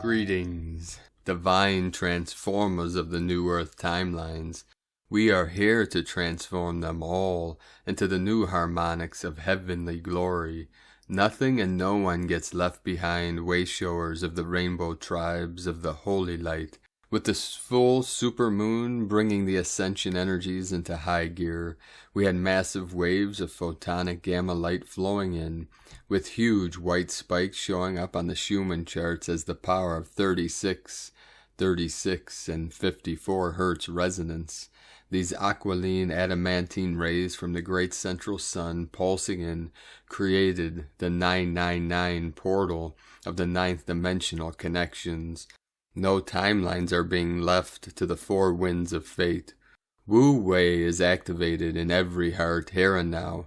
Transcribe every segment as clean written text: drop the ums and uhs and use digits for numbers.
Greetings, divine transformers of the New Earth timelines. We are here to transform them all into the new harmonics of heavenly glory. Nothing and no one gets left behind, wayshowers of the rainbow tribes of the holy light. With the full supermoon bringing the ascension energies into high gear, we had massive waves of photonic gamma light flowing in, with huge white spikes showing up on the Schumann charts as the power of 36, and 54 hertz resonance. These aquiline adamantine rays from the great central sun pulsing in created the 999 portal of the ninth dimensional connections. No timelines are being left to the four winds of fate. Wu Wei is activated in every heart here and now.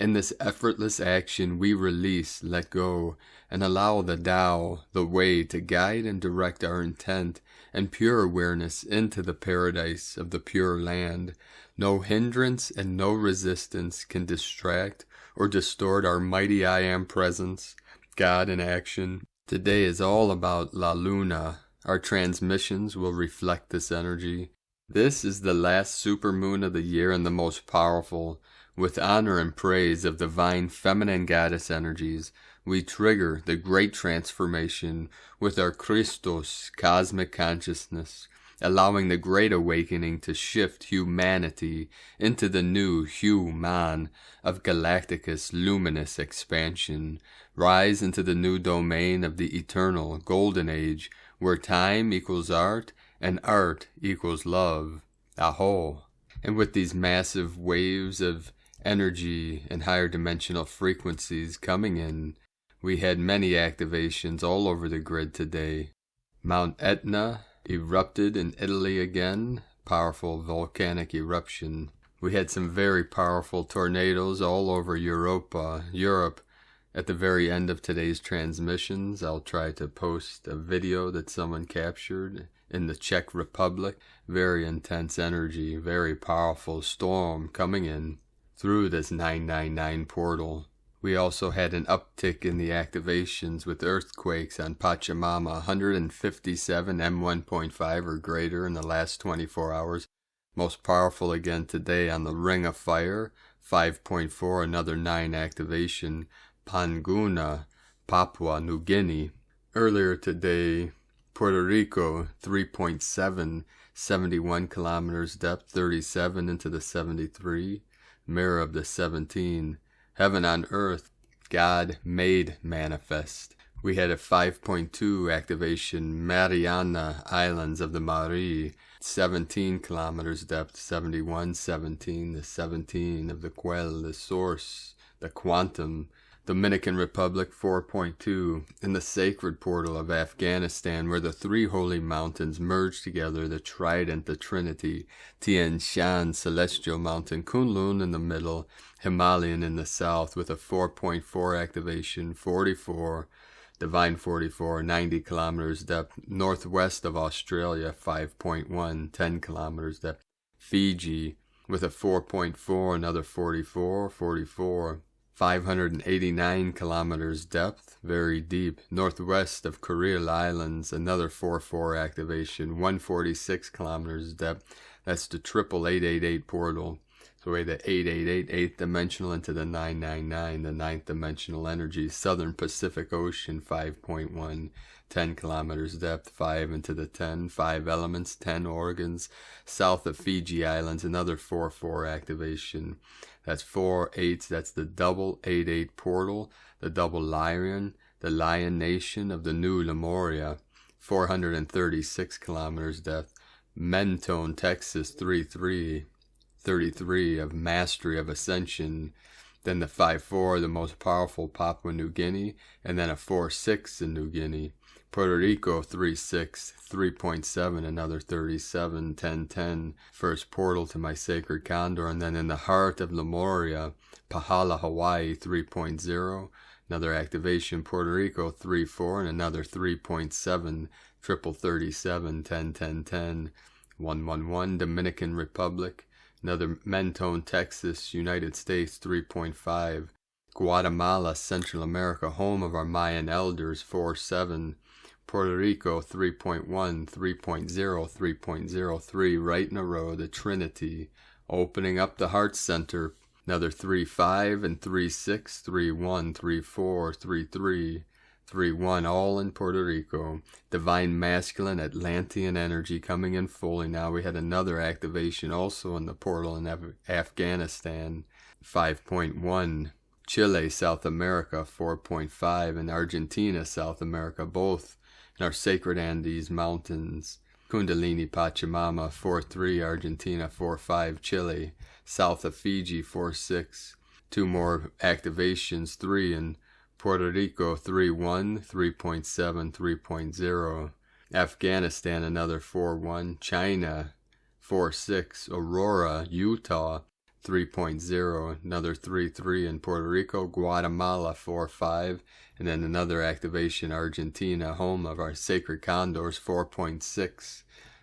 In this effortless action we release, let go, and allow the Tao, the way, to guide and direct our intent and pure awareness into the paradise of the Pure Land. No hindrance and no resistance can distract or distort our mighty I Am presence, God in action. Today is all about La Luna. Our transmissions will reflect this energy. This is the last supermoon of the year and the most powerful. With honor and praise of divine feminine goddess energies, we trigger the great transformation with our Christos cosmic consciousness, allowing the great awakening to shift humanity into the new Human of Galacticus luminous expansion, rise into the new domain of the eternal golden age, where time equals art and art equals love. Aho! And with these massive waves of energy and higher dimensional frequencies coming in, we had many activations all over the grid today. Mount Etna erupted in Italy again, powerful volcanic eruption. We had some very powerful tornadoes all over Europe. At the very end of today's transmissions, I'll try to post a video that someone captured in the Czech Republic. Very intense energy, very powerful storm coming in through this 999 portal. We also had an uptick in the activations with earthquakes on Pachamama, 157 M1.5 or greater in the last 24 hours. Most powerful again today on the Ring of Fire, 5.4, another 9 activation. Panguna, Papua New Guinea. Earlier today, Puerto Rico, 3.7, 71 kilometers depth, 37 into the 73. Mirror of the 17. Heaven on earth, God made manifest. We had a 5.2 activation, Mariana Islands of the Marie, 17 kilometers depth, 71, 17, the 17 of the Quell, the source, the quantum. Dominican Republic 4.2, in the sacred portal of Afghanistan, where the three holy mountains merge together, the Trident, the Trinity, Tian Shan, Celestial Mountain, Kunlun in the middle, Himalayan in the south, with a 4.4 activation, 44, Divine 44, 90 kilometers depth, northwest of Australia, 5.1, 10 kilometers depth, Fiji, with a 4.4, another 44, 589 kilometers depth, very deep, northwest of Kuril Islands, another 4.4 activation, 146 kilometers depth. That's the 888 portal. So we had the 888, 8th dimensional into the 999, the 9th dimensional energy, Southern Pacific Ocean, 5.1, 10 kilometers depth, 5 into the 10, 5 elements, 10 organs, south of Fiji Islands, another 4.4 activation. That's 4 8s, that's the double 8-8 portal, the double lion, the lion nation of the new Lemuria, 436 kilometers depth. Mentone, Texas, 3-3, 33 of mastery of ascension. Then the 5-4, the most powerful Papua New Guinea, and then a 4-6 in New Guinea. Puerto Rico 3-6, 3.7, another 37, 10-10, first portal to my sacred Condor, and then in the heart of Lemuria, Pahala, Hawaii 3.0, Another activation, Puerto Rico 3-4, and another 3.7, triple 37, 10, 10, 10, 111, Dominican Republic. Another Mentone, Texas, United States 3.5, Guatemala, Central America, home of our Mayan elders 4-7, Puerto Rico 3.1, 3.0, 3.03, right in a row, the Trinity, opening up the heart center. Another 3-5 and 3-6, 3-1, 3-4, 3-3, 3-1, all in Puerto Rico. Divine Masculine, Atlantean energy coming in fully now. We had another activation also in the portal in Afghanistan, 5.1. Chile, South America, 4.5. And Argentina, South America, both in our sacred Andes mountains. Kundalini Pachamama, 4-3. Argentina, 4-5. Chile, south of Fiji, 4-6. Two more activations, 3 in Puerto Rico 3-1, 3.7, 3.0. Afghanistan another 4-1. China 4-6. Aurora, Utah 3.0. Another 3-3 in Puerto Rico. Guatemala 4-5. And then another activation, Argentina, home of our sacred condors, 4.6.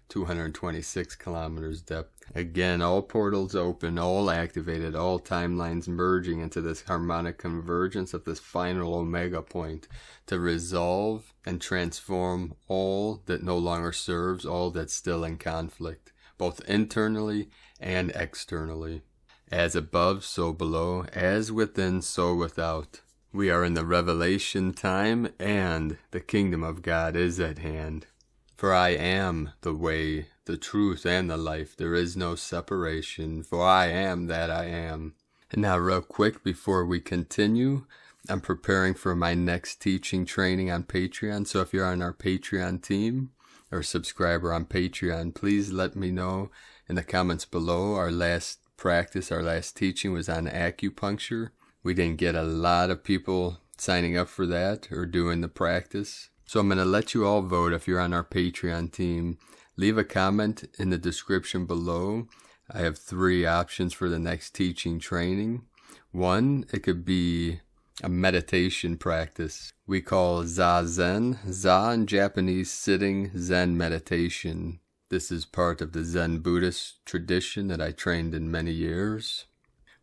226 kilometers depth. Again, all portals open, all activated, all timelines merging into this harmonic convergence of this final omega point to resolve and transform all that no longer serves, all that's still in conflict, both internally and externally. As above, so below, as within, so without. We are in the revelation time, and the kingdom of God is at hand. For I am the way, the truth, and the life. There is no separation, for I am that I am. And now real quick before we continue, I'm preparing for my next teaching training on Patreon. So if you're on our Patreon team or subscriber on Patreon, please let me know in the comments below. Our last practice, our last teaching was on acupuncture. We didn't get a lot of people signing up for that or doing the practice. So I'm going to let you all vote if you're on our Patreon team. Leave a comment in the description below. I have 3 options for the next teaching training. 1, it could be a meditation practice. We call Zazen. Za in Japanese, sitting Zen meditation. This is part of the Zen Buddhist tradition that I trained in many years.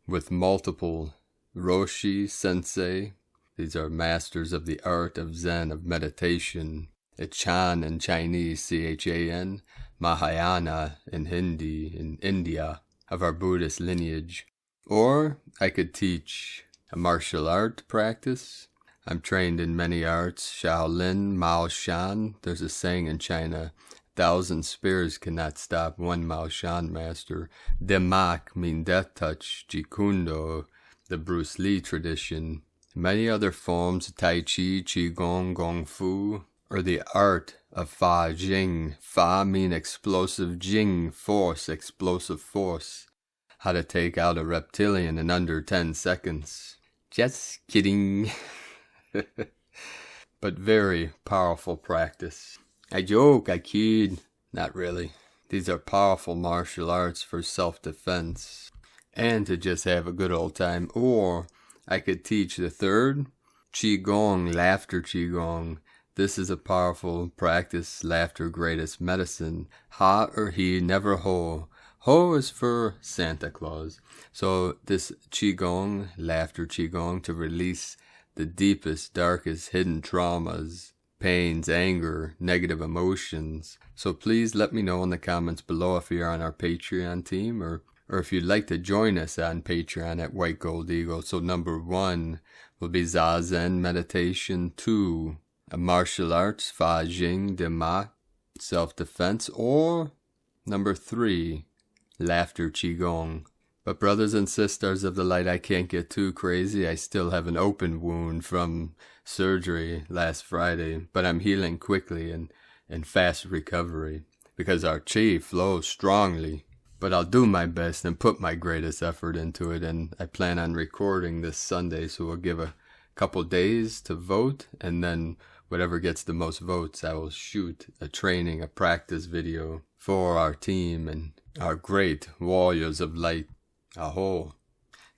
With multiple Roshi, Sensei. These are masters of the art of Zen, of meditation. It's Chan in Chinese, C-H-A-N, Mahayana in Hindi, in India, of our Buddhist lineage. Or I could teach a martial art practice. I'm trained in many arts, Shaolin, Mao Shan. There's a saying in China, 1,000 spears cannot stop one Mao Shan master. Demak mean death touch, Jikundo, the Bruce Lee tradition. Many other forms, Tai Chi, Qigong, Gong Fu, or the art of Fa Jing. Fa mean explosive, Jing, force, explosive force. How to take out a reptilian in under 10 seconds. Just kidding. But very powerful practice. I joke, I kid. Not really. These are powerful martial arts for self-defense. And to just have a good old time. Or I could teach the third, Qigong, laughter Qigong. This is a powerful practice, laughter greatest medicine. Ha or he, never ho. Ho is for Santa Claus. So this Qigong, laughter Qigong, to release the deepest, darkest, hidden traumas, pains, anger, negative emotions. So please let me know in the comments below if you're on our Patreon team or if you'd like to join us on Patreon at White Gold Eagle. So number 1 will be Zazen meditation. 2, martial arts, Fa Jing, Demak, self-defense. Or number 3, laughter Qigong. But brothers and sisters of the light, I can't get too crazy. I still have an open wound from surgery last Friday, but I'm healing quickly and in fast recovery because our Qi flows strongly. But I'll do my best and put my greatest effort into it, and I plan on recording this Sunday, so we'll give a couple days to vote, and then whatever gets the most votes, I will shoot a training, a practice video for our team and our great warriors of light. Aho.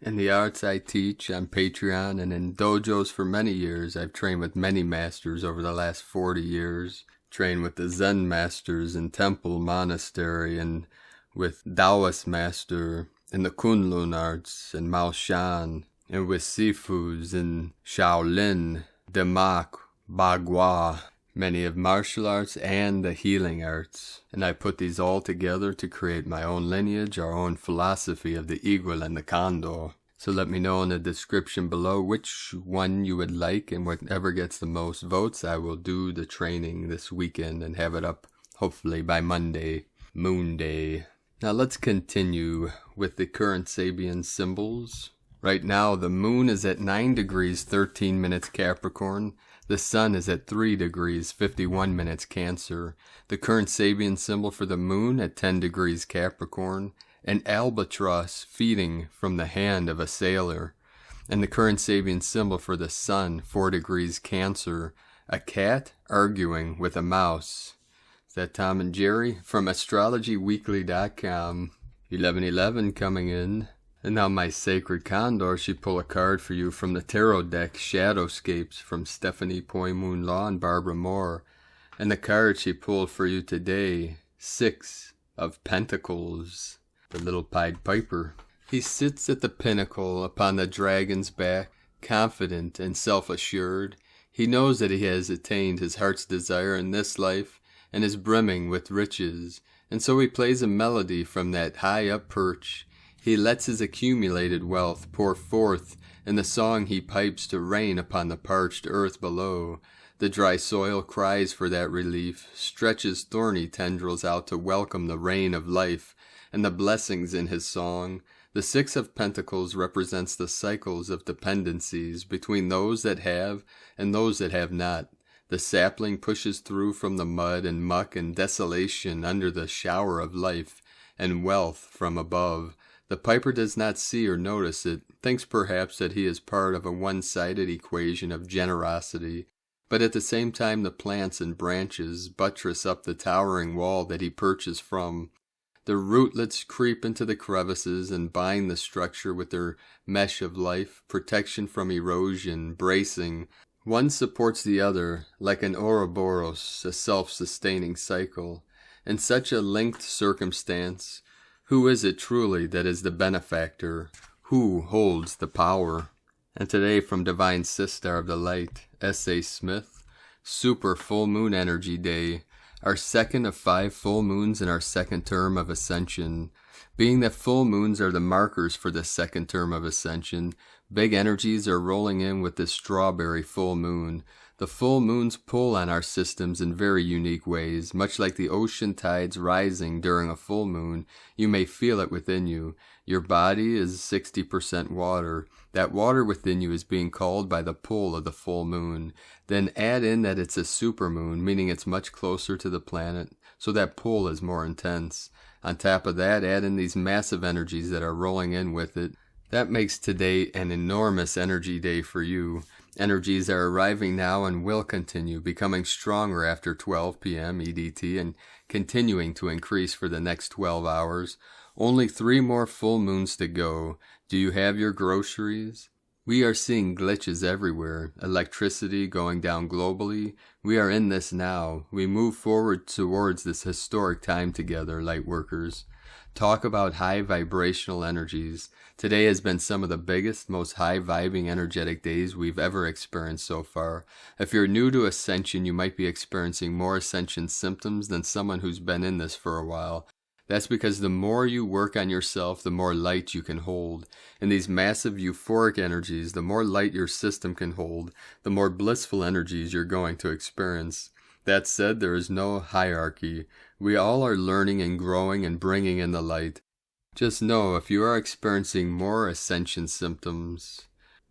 In the arts I teach on Patreon and in dojos for many years, I've trained with many masters over the last 40 years. Trained with the Zen masters in temple, monastery, and with Taoist master in the Kunlun arts and Mao Shan, and with Sifus in Shaolin, Demak, Bagua, many of martial arts and the healing arts. And I put these all together to create my own lineage, our own philosophy of the eagle and the condor. So let me know in the description below which one you would like, and whatever gets the most votes, I will do the training this weekend and have it up hopefully by Monday, Moon Day. Now let's continue with the current Sabian symbols. Right now the moon is at 9 degrees 13 minutes Capricorn. The sun is at 3 degrees 51 minutes Cancer. The current Sabian symbol for the moon at 10 degrees Capricorn. An albatross feeding from the hand of a sailor. And the current Sabian symbol for the sun, 4 degrees Cancer. A cat arguing with a mouse. Is that Tom and Jerry? From astrologyweekly.com. 1111 coming in. And now my sacred condor should pull a card for you from the tarot deck, Shadowscapes, from Stephanie Poymoon Law and Barbara Moore. And the card she pulled for you today, 6 of Pentacles, the little Pied Piper. He sits at the pinnacle upon the dragon's back, confident and self-assured. He knows that he has attained his heart's desire in this life and is brimming with riches. And so he plays a melody from that high-up perch. He lets his accumulated wealth pour forth in the song he pipes to rain upon the parched earth below. The dry soil cries for that relief, stretches thorny tendrils out to welcome the rain of life and the blessings in his song. The 6 of Pentacles represents the cycles of dependencies between those that have and those that have not. The sapling pushes through from the mud and muck and desolation under the shower of life and wealth from above. The piper does not see or notice it, thinks perhaps that he is part of a one-sided equation of generosity, but at the same time the plants and branches buttress up the towering wall that he perches from. The rootlets creep into the crevices and bind the structure with their mesh of life, protection from erosion, bracing. One supports the other, like an Ouroboros, a self-sustaining cycle. In such a linked circumstance, who is it truly that is the benefactor? Who holds the power? And today from Divine Sister of the Light, S.A. Smith, Super Full Moon Energy Day, our second of 5 full moons in our second term of Ascension. Being that full moons are the markers for the second term of Ascension, big energies are rolling in with this strawberry full moon. The full moons pull on our systems in very unique ways. Much like the ocean tides rising during a full moon, you may feel it within you. Your body is 60% water. That water within you is being called by the pull of the full moon. Then add in that it's a supermoon, meaning it's much closer to the planet, so that pull is more intense. On top of that, add in these massive energies that are rolling in with it. That makes today an enormous energy day for you. Energies are arriving now and will continue, becoming stronger after 12 p.m. EDT and continuing to increase for the next 12 hours. Only 3 more full moons to go. Do you have your groceries? We are seeing glitches everywhere. Electricity going down globally. We are in this now. We move forward towards this historic time together, lightworkers. Talk about high vibrational energies. Today has been some of the biggest, most high-vibing energetic days we've ever experienced so far. If you're new to Ascension, you might be experiencing more Ascension symptoms than someone who's been in this for a while. That's because the more you work on yourself, the more light you can hold. In these massive euphoric energies, the more light your system can hold, the more blissful energies you're going to experience. That said, there is no hierarchy. We all are learning and growing and bringing in the light. Just know, if you are experiencing more Ascension symptoms,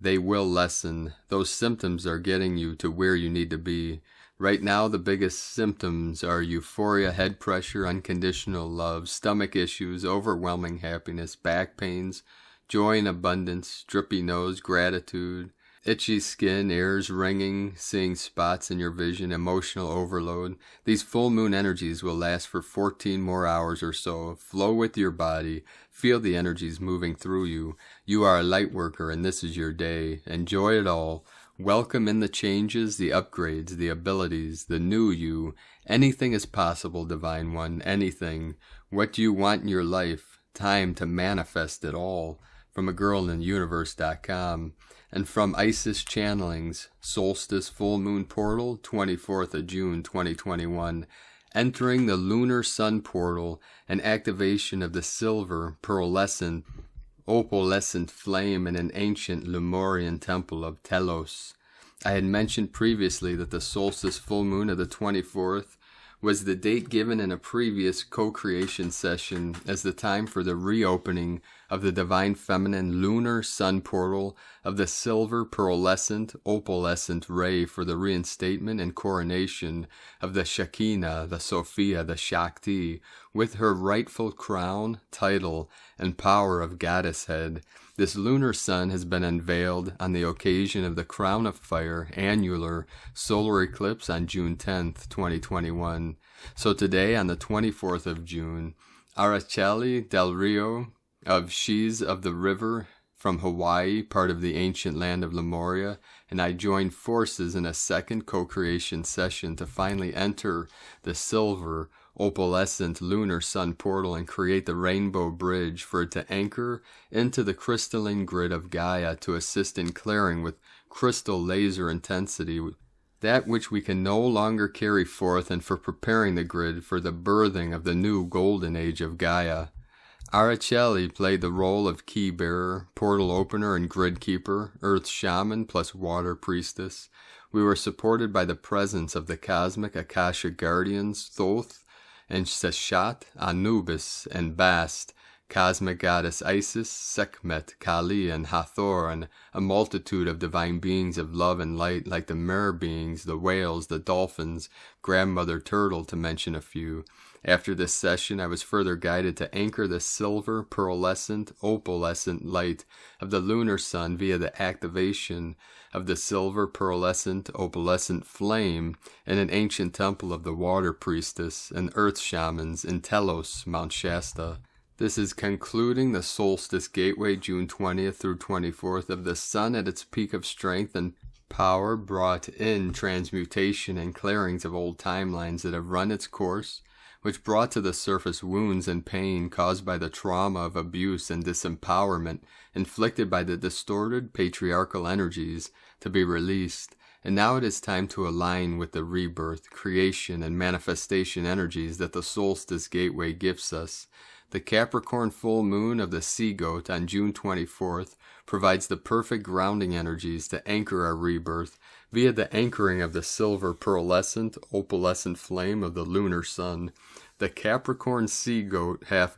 they will lessen. Those symptoms are getting you to where you need to be. Right now, the biggest symptoms are euphoria, head pressure, unconditional love, stomach issues, overwhelming happiness, back pains, joy and abundance, drippy nose, gratitude. Itchy skin, ears ringing, seeing spots in your vision, emotional overload. These full moon energies will last for 14 more hours or so. Flow with your body. Feel the energies moving through you. You are a light worker and this is your day. Enjoy it all. Welcome in the changes, the upgrades, the abilities, the new you. Anything is possible, Divine One, anything. What do you want in your life? Time to manifest it all. From agirlintheuniverse.com. And from Isis Channelings, Solstice Full Moon Portal, 24th of June 2021, entering the Lunar Sun Portal, an activation of the silver, pearlescent, opalescent flame in an ancient Lemurian temple of Telos. I had mentioned previously that the solstice full moon of the 24th was the date given in a previous co-creation session as the time for the reopening of the Divine Feminine Lunar Sun Portal of the silver pearlescent opalescent ray for the reinstatement and coronation of the Shekinah, the Sophia, the Shakti, with her rightful crown, title, and power of goddess head. This lunar sun has been unveiled on the occasion of the Crown of Fire annular solar eclipse on June 10th, 2021. So today, on the 24th of June, Araceli del Rio of She's of the River from Hawaii, part of the ancient land of Lemuria, and I joined forces in a second co-creation session to finally enter the silver opalescent lunar sun portal and create the rainbow bridge for it to anchor into the crystalline grid of Gaia to assist in clearing with crystal laser intensity that which we can no longer carry forth, and for preparing the grid for the birthing of the new golden age of Gaia. Araceli played the role of key bearer, portal opener, and grid keeper, earth shaman plus water priestess. We were supported by the presence of the cosmic Akasha guardians, Thoth and Seshat, Anubis, and Bast, cosmic goddess Isis, Sekhmet, Kali, and Hathor, and a multitude of divine beings of love and light like the mirror beings, the whales, the dolphins, grandmother turtle, to mention a few. After this session, I was further guided to anchor the silver, pearlescent, opalescent light of the lunar sun via the activation of the silver, pearlescent, opalescent flame in an ancient temple of the water priestess and earth shamans in Telos, Mount Shasta. This is concluding the solstice gateway, June 20th through 24th, of the sun at its peak of strength and power, brought in transmutation and clearings of old timelines that have run its course, which brought to the surface wounds and pain caused by the trauma of abuse and disempowerment inflicted by the distorted patriarchal energies to be released. And now it is time to align with the rebirth, creation, and manifestation energies that the solstice gateway gifts us. The Capricorn full moon of the sea goat on June 24th provides the perfect grounding energies to anchor our rebirth via the anchoring of the silver pearlescent, opalescent flame of the lunar sun. The Capricorn sea goat, half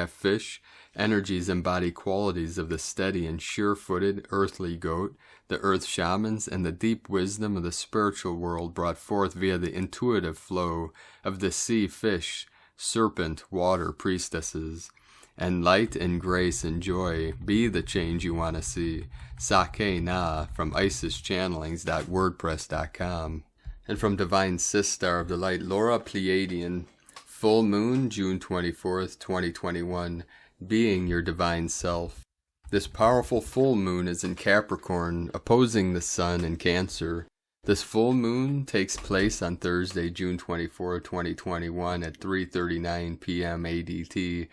fish, energies embody qualities of the steady and sure-footed earthly goat, the earth shamans, and the deep wisdom of the spiritual world brought forth via the intuitive flow of the sea fish, serpent, water priestesses. And light and grace and joy be the change you want to see. Sake Na from IsisChannelings.wordpress.com. And from Divine Sister of the Light, Laura Pleiadian, full moon, June 24th, 2021, being your divine self. This powerful full moon is in Capricorn, opposing the sun in Cancer. This full moon takes place on Thursday, June 24, 2021 at 3:39 p.m. ADT.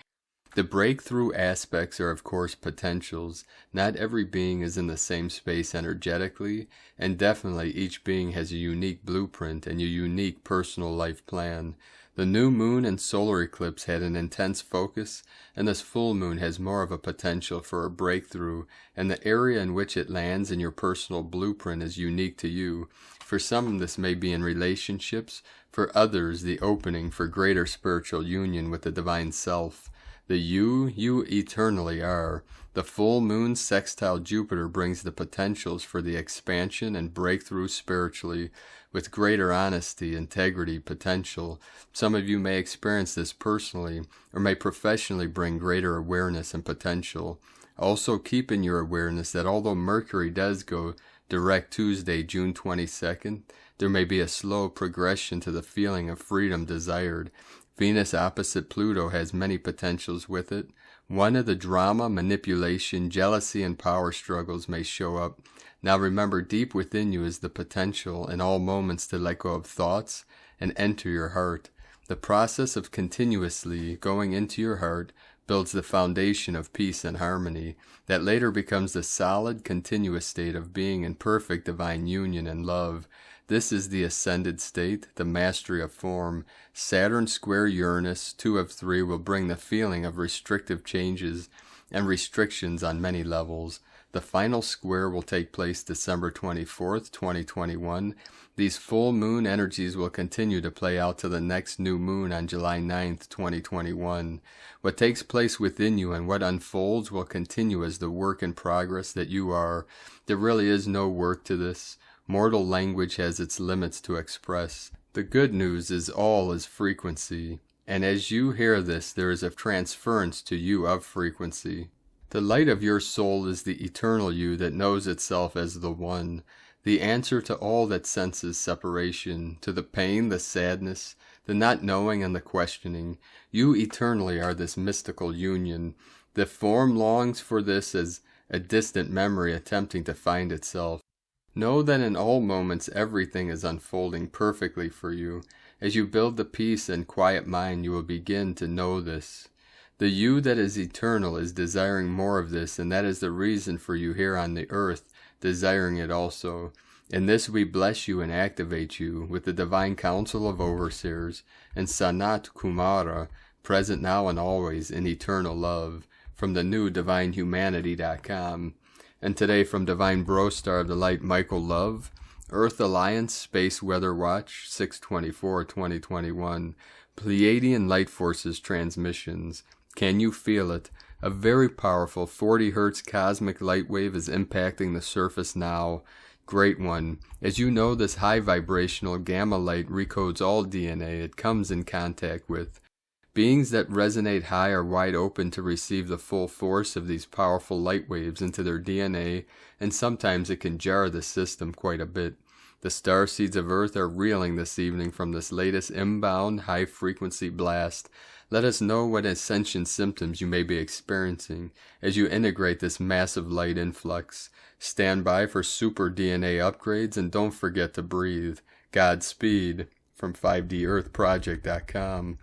The breakthrough aspects are of course potentials. Not every being is in the same space energetically, and definitely each being has a unique blueprint and a unique personal life plan. The new moon and solar eclipse had an intense focus, and this full moon has more of a potential for a breakthrough, and the area in which it lands in your personal blueprint is unique to you. For some, this may be in relationships. For others, the opening for greater spiritual union with the divine self. The you eternally are. The full moon sextile Jupiter brings the potentials for the expansion and breakthrough spiritually, with greater honesty, integrity, potential. Some of you may experience this personally, or may professionally bring greater awareness and potential. Also keep in your awareness that although Mercury does go direct Tuesday, June 22nd, there may be a slow progression to the feeling of freedom desired. Venus opposite Pluto has many potentials with it. One of the drama, manipulation, jealousy, and power struggles may show up. Now remember, deep within you is the potential in all moments to let go of thoughts and enter your heart. The process of continuously going into your heart builds the foundation of peace and harmony that later becomes the solid, continuous state of being in perfect divine union and love. This is the ascended state, the mastery of form. Saturn square Uranus, 2 of 3, will bring the feeling of restrictive changes and restrictions on many levels. The final square will take place December 24th, 2021. These full moon energies will continue to play out to the next new moon on July 9th, 2021. What takes place within you and what unfolds will continue as the work in progress that you are. There really is no work to this. Mortal language has its limits to express. The good news is all is frequency, and as you hear this, there is a transference to you of frequency. The light of your soul is the eternal you that knows itself as the one, the answer to all that senses separation, to the pain, the sadness, the not knowing, and the questioning. You eternally are this mystical union. The form longs for this as a distant memory attempting to find itself. Know that in all moments everything is unfolding perfectly for you. As you build the peace and quiet mind, you will begin to know this. The you that is eternal is desiring more of this, and that is the reason for you here on the earth, desiring it also. In this we bless you and activate you with the divine council of overseers and Sanat Kumara, present now and always in eternal love, from the new divinehumanity.com. And today from Divine Bro Star of the Light, Michael Love, Earth Alliance Space Weather Watch, 6/24/2021, Pleiadian Light Forces Transmissions. Can you feel it? A very powerful 40 Hz cosmic light wave is impacting the surface now. Great one. As you know, this high vibrational gamma light recodes all DNA it comes in contact with. Beings that resonate high are wide open to receive the full force of these powerful light waves into their DNA, and sometimes it can jar the system quite a bit. The starseeds of Earth are reeling this evening from this latest inbound high-frequency blast. Let us know what ascension symptoms you may be experiencing as you integrate this massive light influx. Stand by for super DNA upgrades, and don't forget to breathe. Godspeed, from 5DEarthProject.com.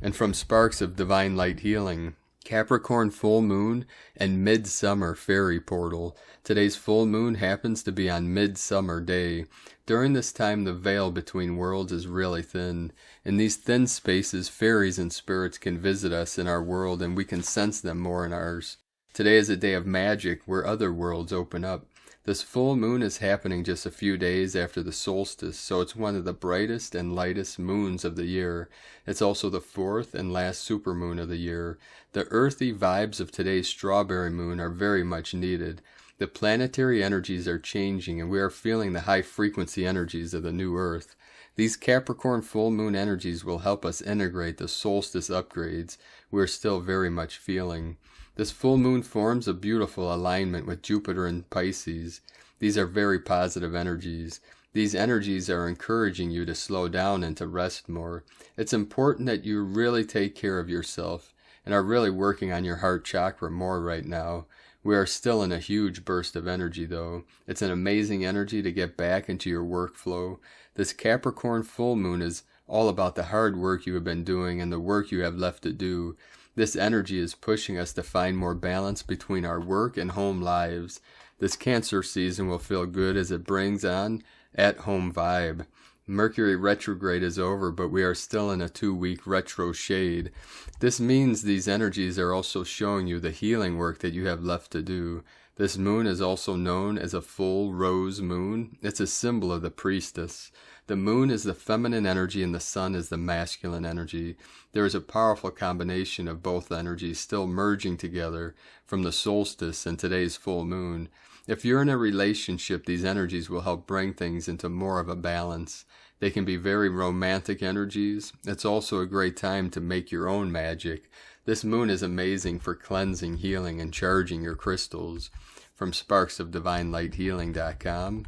And from Sparks of Divine Light Healing, Capricorn full moon and midsummer fairy portal. Today's full moon happens to be on Midsummer Day. During this time, the veil between worlds is really thin. In these thin spaces, fairies and spirits can visit us in our world, and we can sense them more in ours. Today is a day of magic where other worlds open up. This full moon is happening just a few days after the solstice, so it's one of the brightest and lightest moons of the year. It's also the fourth and last supermoon of the year. The earthy vibes of today's strawberry moon are very much needed. The planetary energies are changing, and we are feeling the high-frequency energies of the new Earth. These Capricorn full moon energies will help us integrate the solstice upgrades we are still very much feeling. This full moon forms a beautiful alignment with Jupiter and Pisces. These are very positive energies. These energies are encouraging you to slow down and to rest more. It's important that you really take care of yourself and are really working on your heart chakra more right now. We are still in a huge burst of energy though. It's an amazing energy to get back into your workflow. This Capricorn full moon is all about the hard work you have been doing and the work you have left to do. This energy is pushing us to find more balance between our work and home lives. This Cancer season will feel good as it brings on at-home vibe. Mercury retrograde is over, but we are still in a 2-week retro shade. This means these energies are also showing you the healing work that you have left to do. This moon is also known as a full rose moon. It's a symbol of the priestess. The moon is the feminine energy and the sun is the masculine energy. There is a powerful combination of both energies still merging together from the solstice and today's full moon. If you're in a relationship, these energies will help bring things into more of a balance. They can be very romantic energies. It's also a great time to make your own magic. This moon is amazing for cleansing, healing, and charging your crystals. from sparksofdivinelighealing.com.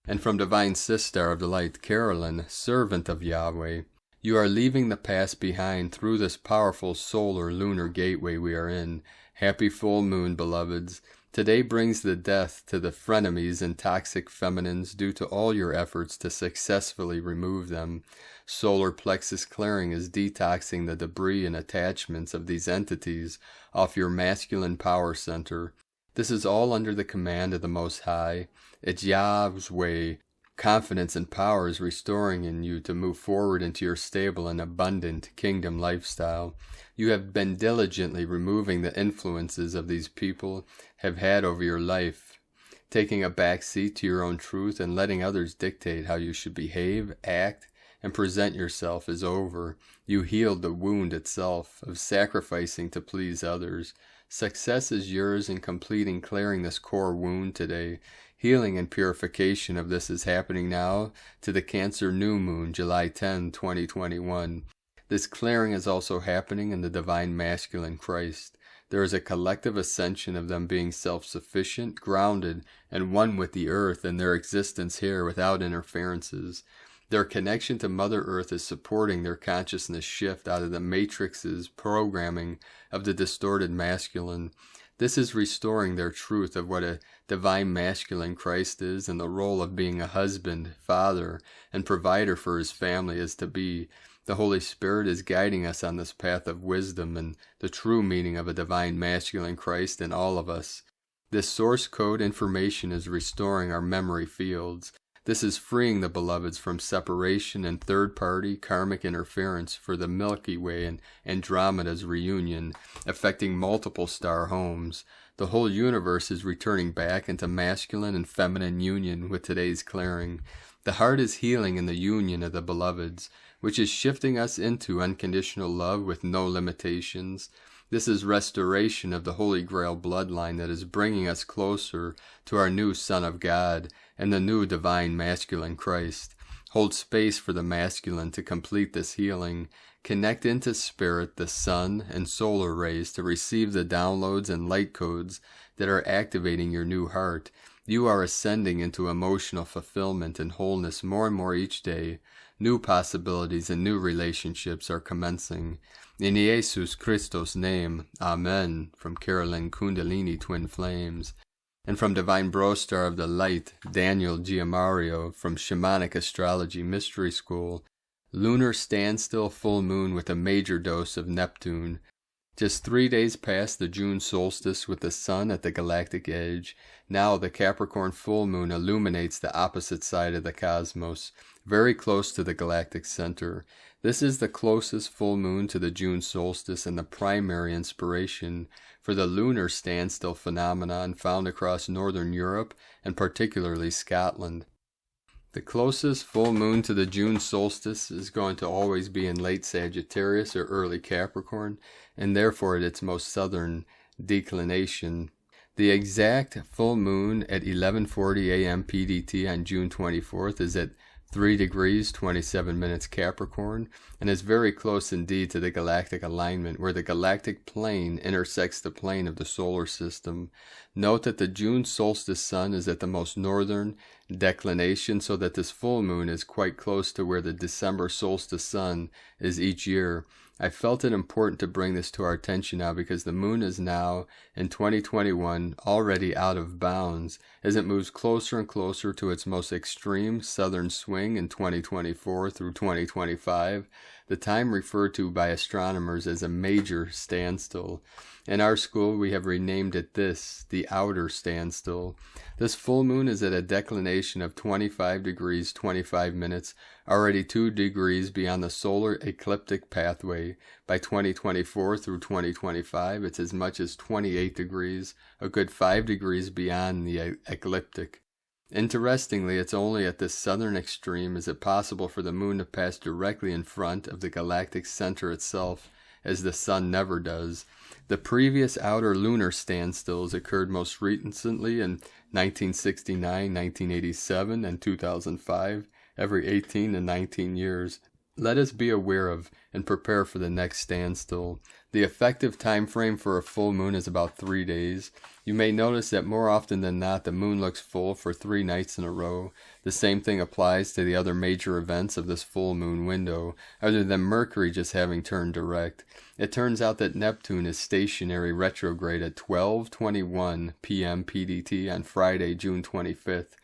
And from Divine Sister of the Light, Carolyn, servant of Yahweh. You are leaving the past behind through this powerful solar lunar gateway we are in. Happy full moon, beloveds. Today brings the death to the frenemies and toxic feminines due to all your efforts to successfully remove them. Solar plexus clearing is detoxing the debris and attachments of these entities off your masculine power center. This is all under the command of the Most High. It's Yah's way. Confidence and power is restoring in you to move forward into your stable and abundant kingdom lifestyle. You have been diligently removing the influences of these people have had over your life, taking a back seat to your own truth and letting others dictate how you should behave, act, and present yourself is over. You healed the wound itself of sacrificing to please others. Success is yours in completing clearing this core wound today. Healing and purification of this is happening now to the Cancer new moon, July 10, 2021. This clearing is also happening in the Divine Masculine Christ. There is a collective ascension of them being self-sufficient, grounded, and one with the earth and their existence here without interferences. Their connection to Mother Earth is supporting their consciousness shift out of the matrix's programming of the distorted masculine. This is restoring their truth of what a divine masculine Christ is and the role of being a husband, father, and provider for his family is to be. The Holy Spirit is guiding us on this path of wisdom and the true meaning of a divine masculine Christ in all of us. This source code information is restoring our memory fields. This is freeing the beloveds from separation and third-party karmic interference for the Milky Way and Andromeda's reunion, affecting multiple star homes. The whole universe is returning back into masculine and feminine union with today's clearing. The heart is healing in the union of the beloveds, which is shifting us into unconditional love with no limitations. This is restoration of the Holy Grail bloodline that is bringing us closer to our new Son of God and the new divine masculine Christ. Hold space for the masculine to complete this healing. Connect into spirit the sun and solar rays to receive the downloads and light codes that are activating your new heart. You are ascending into emotional fulfillment and wholeness more and more each day. New possibilities and new relationships are commencing. In Jesus Christos' name, Amen. From Carolyn Kundalini Twin Flames. And from Divine Brostar of the Light, Daniel Giamario, from Shamanic Astrology Mystery School, Lunar Standstill Full Moon with a major dose of Neptune. Just 3 days past the June solstice with the sun at the galactic edge, now the Capricorn full moon illuminates the opposite side of the cosmos, very close to the galactic center. This is the closest full moon to the June solstice and the primary inspiration for the lunar standstill phenomenon found across northern Europe and particularly Scotland. The closest full moon to the June solstice is going to always be in late Sagittarius or early Capricorn, and therefore at its most southern declination. The exact full moon at 11:40 a.m. PDT on June 24th is at 3 degrees 27 minutes Capricorn, and is very close indeed to the galactic alignment where the galactic plane intersects the plane of the solar system. Note that the June solstice sun is at the most northern declination, so that this full moon is quite close to where the December solstice sun is each year. I felt it important to bring this to our attention now because the moon is now, in 2021, already out of bounds as it moves closer and closer to its most extreme southern swing in 2024 through 2025, the time referred to by astronomers as a major standstill. In our school, we have renamed it this, the outer standstill. This full moon is at a declination of 25 degrees 25 minutes, already 2 degrees beyond the solar ecliptic pathway. By 2024 through 2025, it's as much as 28 degrees, a good 5 degrees beyond the ecliptic. Interestingly, it's only at this southern extreme is it possible for the moon to pass directly in front of the galactic center itself, as the sun never does. The previous outer lunar standstills occurred most recently in 1969, 1987, and 2005, every 18 to 19 years. Let us be aware of and prepare for the next standstill. The effective time frame for a full moon is about 3 days. You may notice that more often than not the moon looks full for 3 nights in a row. The same thing applies to the other major events of this full moon window, other than Mercury just having turned direct. It turns out that Neptune is stationary retrograde at 12:21 p.m. PDT on Friday, June 25th.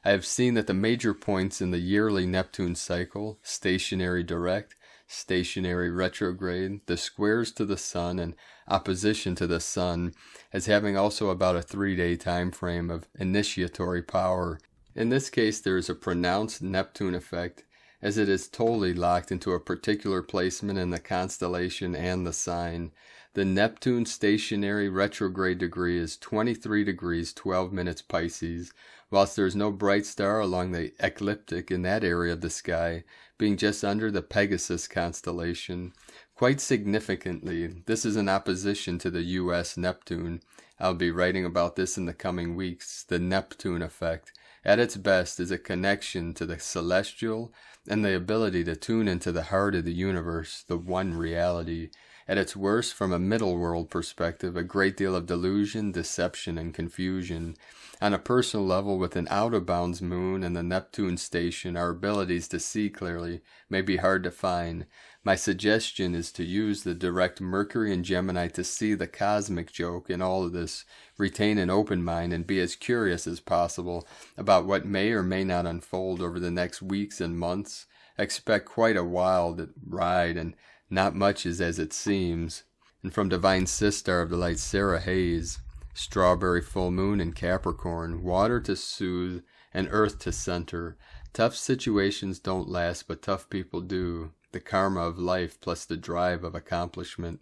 I have seen that the major points in the yearly Neptune cycle, stationary direct, stationary retrograde, the squares to the Sun, and opposition to the Sun, as having also about a 3-day time frame of initiatory power. In this case, there is a pronounced Neptune effect, as it is totally locked into a particular placement in the constellation and the sign. The Neptune stationary retrograde degree is 23 degrees 12 minutes Pisces, whilst there is no bright star along the ecliptic in that area of the sky, being just under the Pegasus constellation. Quite significantly, this is in opposition to the U.S. Neptune. I'll be writing about this in the coming weeks. The Neptune effect, at its best, is a connection to the celestial and the ability to tune into the heart of the universe, the one reality. At its worst, from a middle world perspective, a great deal of delusion, deception, and confusion. On a personal level, with an out-of-bounds moon and the Neptune station, our abilities to see clearly may be hard to find. My suggestion is to use the direct Mercury and Gemini to see the cosmic joke in all of this, retain an open mind, and be as curious as possible about what may or may not unfold over the next weeks and months. Expect quite a wild ride, and not much is as it seems. And from Divine Sister of the Light, Sarah Hayes, strawberry full moon in Capricorn, water to soothe and earth to center. Tough situations don't last, but tough people do. The karma of life plus the drive of accomplishment.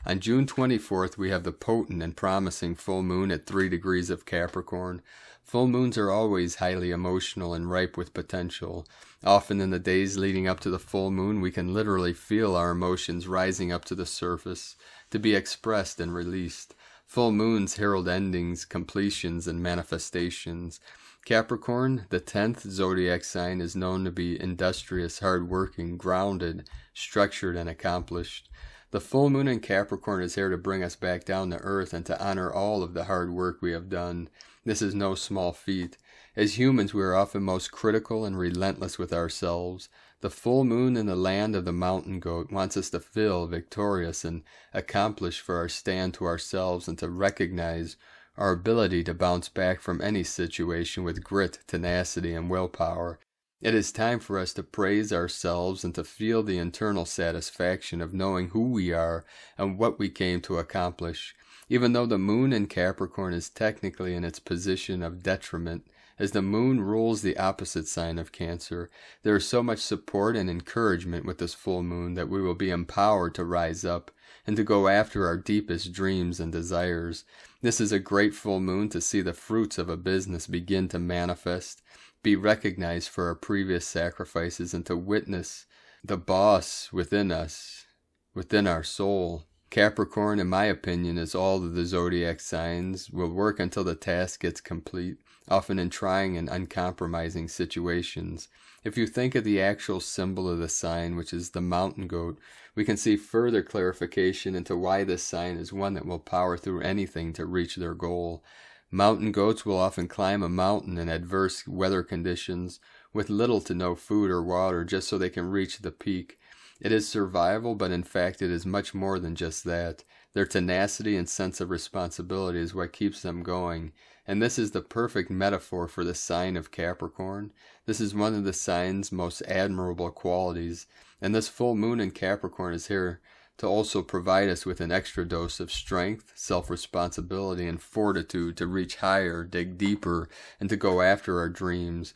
On June 24th, we have the potent and promising full moon at 3 degrees of Capricorn. Full moons are always highly emotional and ripe with potential. Often in the days leading up to the full moon, we can literally feel our emotions rising up to the surface, to be expressed and released. Full moons herald endings, completions, and manifestations. Capricorn, the 10th zodiac sign, is known to be industrious, hard-working, grounded, structured, and accomplished. The full moon in Capricorn is here to bring us back down to earth and to honor all of the hard work we have done. This is no small feat. As humans, we are often most critical and relentless with ourselves. The full moon in the land of the mountain goat wants us to feel victorious and accomplished for our stand to ourselves, and to recognize our ability to bounce back from any situation with grit, tenacity, and willpower. It is time for us to praise ourselves and to feel the internal satisfaction of knowing who we are and what we came to accomplish. Even though the moon in Capricorn is technically in its position of detriment, as the moon rules the opposite sign of Cancer, there is so much support and encouragement with this full moon that we will be empowered to rise up and to go after our deepest dreams and desires. This is a great full moon to see the fruits of a business begin to manifest, be recognized for our previous sacrifices, and to witness the boss within us, within our soul. Capricorn, in my opinion, as all of the zodiac signs, will work until the task gets complete, often in trying and uncompromising situations. If you think of the actual symbol of the sign, which is the mountain goat, we can see further clarification into why this sign is one that will power through anything to reach their goal. Mountain goats will often climb a mountain in adverse weather conditions with little to no food or water just so they can reach the peak. It is survival, but in fact it is much more than just that. Their tenacity and sense of responsibility is what keeps them going, and this is the perfect metaphor for the sign of Capricorn. This is one of the sign's most admirable qualities, and this full moon in Capricorn is here to also provide us with an extra dose of strength, self-responsibility, and fortitude to reach higher, dig deeper, and to go after our dreams.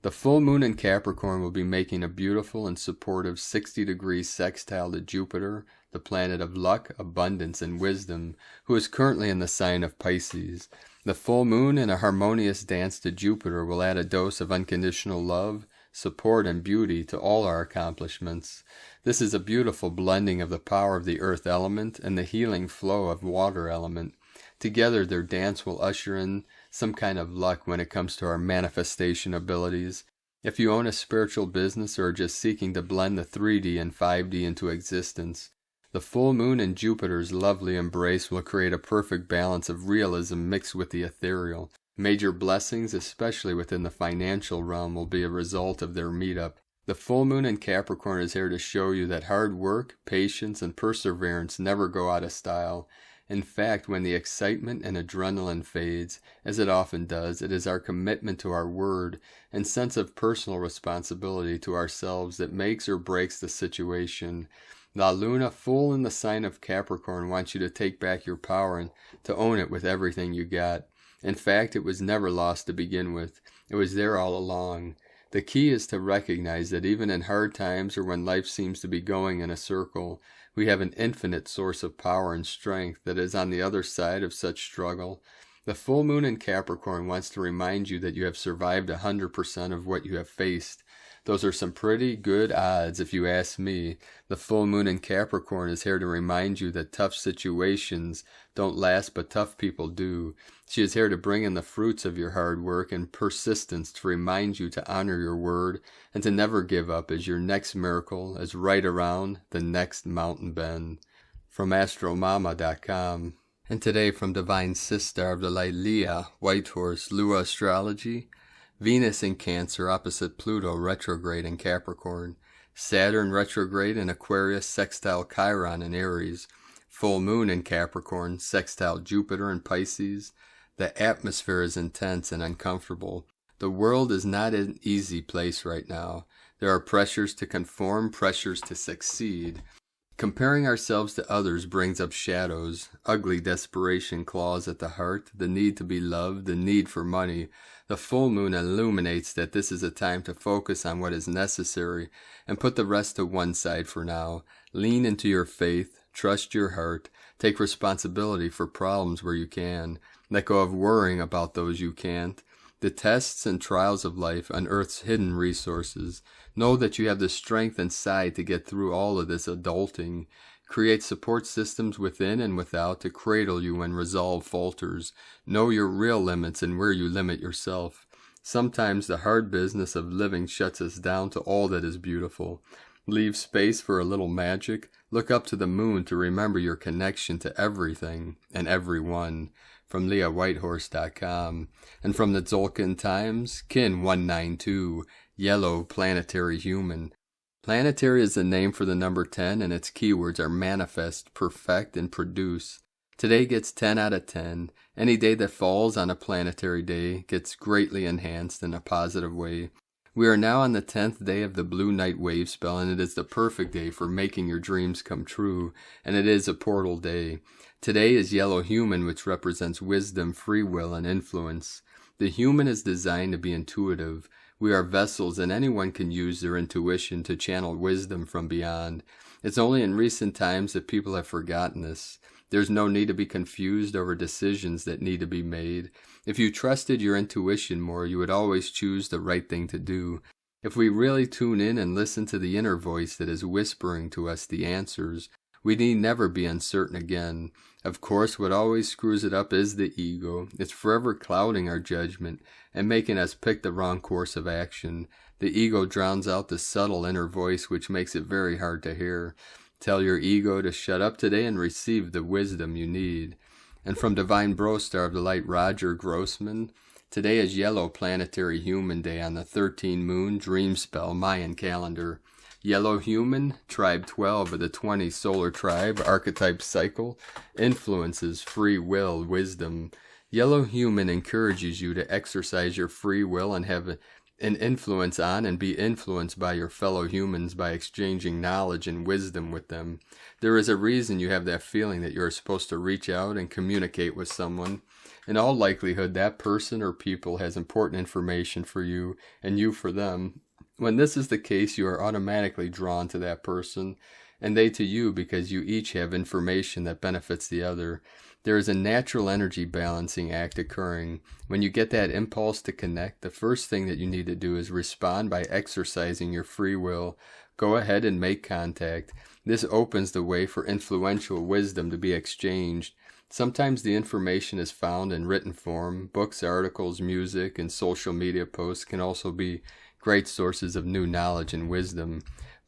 The full moon in Capricorn will be making a beautiful and supportive 60-degree sextile to Jupiter, the planet of luck, abundance, and wisdom, who is currently in the sign of Pisces. The full moon in a harmonious dance to Jupiter will add a dose of unconditional love, support, and beauty to all our accomplishments. This is a beautiful blending of the power of the earth element and the healing flow of water element. Together, their dance will usher in some kind of luck when it comes to our manifestation abilities. If you own a spiritual business or are just seeking to blend the 3D and 5D into existence, the full moon and Jupiter's lovely embrace will create a perfect balance of realism mixed with the ethereal. Major blessings, especially within the financial realm, will be a result of their meetup. The full moon in Capricorn is here to show you that hard work, patience, and perseverance never go out of style. In fact, when the excitement and adrenaline fades, as it often does, it is our commitment to our word and sense of personal responsibility to ourselves that makes or breaks the situation. La Luna, full in the sign of Capricorn, wants you to take back your power and to own it with everything you got. In fact, it was never lost to begin with. It was there all along. The key is to recognize that even in hard times or when life seems to be going in a circle, we have an infinite source of power and strength that is on the other side of such struggle. The full moon in Capricorn wants to remind you that you have survived 100% of what you have faced. Those are some pretty good odds if you ask me. The full moon in Capricorn is here to remind you that tough situations don't last, but tough people do. She is here to bring in the fruits of your hard work and persistence to remind you to honor your word and to never give up, as your next miracle is right around the next mountain bend. From astromama.com. And today from Divine Sister of the Light, Leah, White Horse, Lua Astrology, Venus in Cancer opposite Pluto retrograde in Capricorn, Saturn retrograde in Aquarius sextile Chiron in Aries, full moon in Capricorn sextile Jupiter in Pisces. The atmosphere is intense and uncomfortable. The world is not an easy place right now. There are pressures to conform, pressures to succeed. Comparing ourselves to others brings up shadows. Ugly desperation claws at the heart, the need to be loved, the need for money. The full moon illuminates that this is a time to focus on what is necessary and put the rest to one side for now. Lean into your faith, trust your heart, take responsibility for problems where you can. Let go of worrying about those you can't. The tests and trials of life unearths hidden resources. Know that you have the strength inside to get through all of this adulting. Create support systems within and without to cradle you when resolve falters. Know your real limits and where you limit yourself. Sometimes the hard business of living shuts us down to all that is beautiful. Leave space for a little magic. Look up to the moon to remember your connection to everything and everyone. From LeahWhitehorse.com. And from the Tzolk'in Times, Kin 192, Yellow Planetary Human. Planetary is the name for the number 10, and its keywords are manifest, perfect, and produce. Today gets 10 out of 10. Any day that falls on a planetary day gets greatly enhanced in a positive way. We are now on the 10th day of the Blue Night Wave spell, and it is the perfect day for making your dreams come true, and it is a portal day. Today is Yellow Human, which represents wisdom, free will, and influence. The human is designed to be intuitive. We are vessels, and anyone can use their intuition to channel wisdom from beyond. It's only in recent times that people have forgotten this. There's no need to be confused over decisions that need to be made. If you trusted your intuition more, you would always choose the right thing to do. If we really tune in and listen to the inner voice that is whispering to us the answers, we need never be uncertain again. Of course, what always screws it up is the ego. It's forever clouding our judgment and making us pick the wrong course of action. The ego drowns out the subtle inner voice, which makes it very hard to hear. Tell your ego to shut up today and receive the wisdom you need. And from Divine Brostar of the Light, Roger Grossman, today is Yellow Planetary Human Day on the 13 Moon Dream Spell Mayan calendar. Yellow Human, Tribe 12 of the 20 Solar Tribe Archetype Cycle, influences free will, wisdom. Yellow Human encourages you to exercise your free will and have an influence on and be influenced by your fellow humans by exchanging knowledge and wisdom with them. There is a reason you have that feeling that you are supposed to reach out and communicate with someone. In all likelihood, that person or people has important information for you and you for them. When this is the case, you are automatically drawn to that person and they to you because you each have information that benefits the other. There is a natural energy balancing act occurring. When you get that impulse to connect, the first thing that you need to do is respond by exercising your free will. Go ahead and make contact. This opens the way for influential wisdom to be exchanged. Sometimes the information is found in written form. Books, articles, music, and social media posts can also be great sources of new knowledge and wisdom.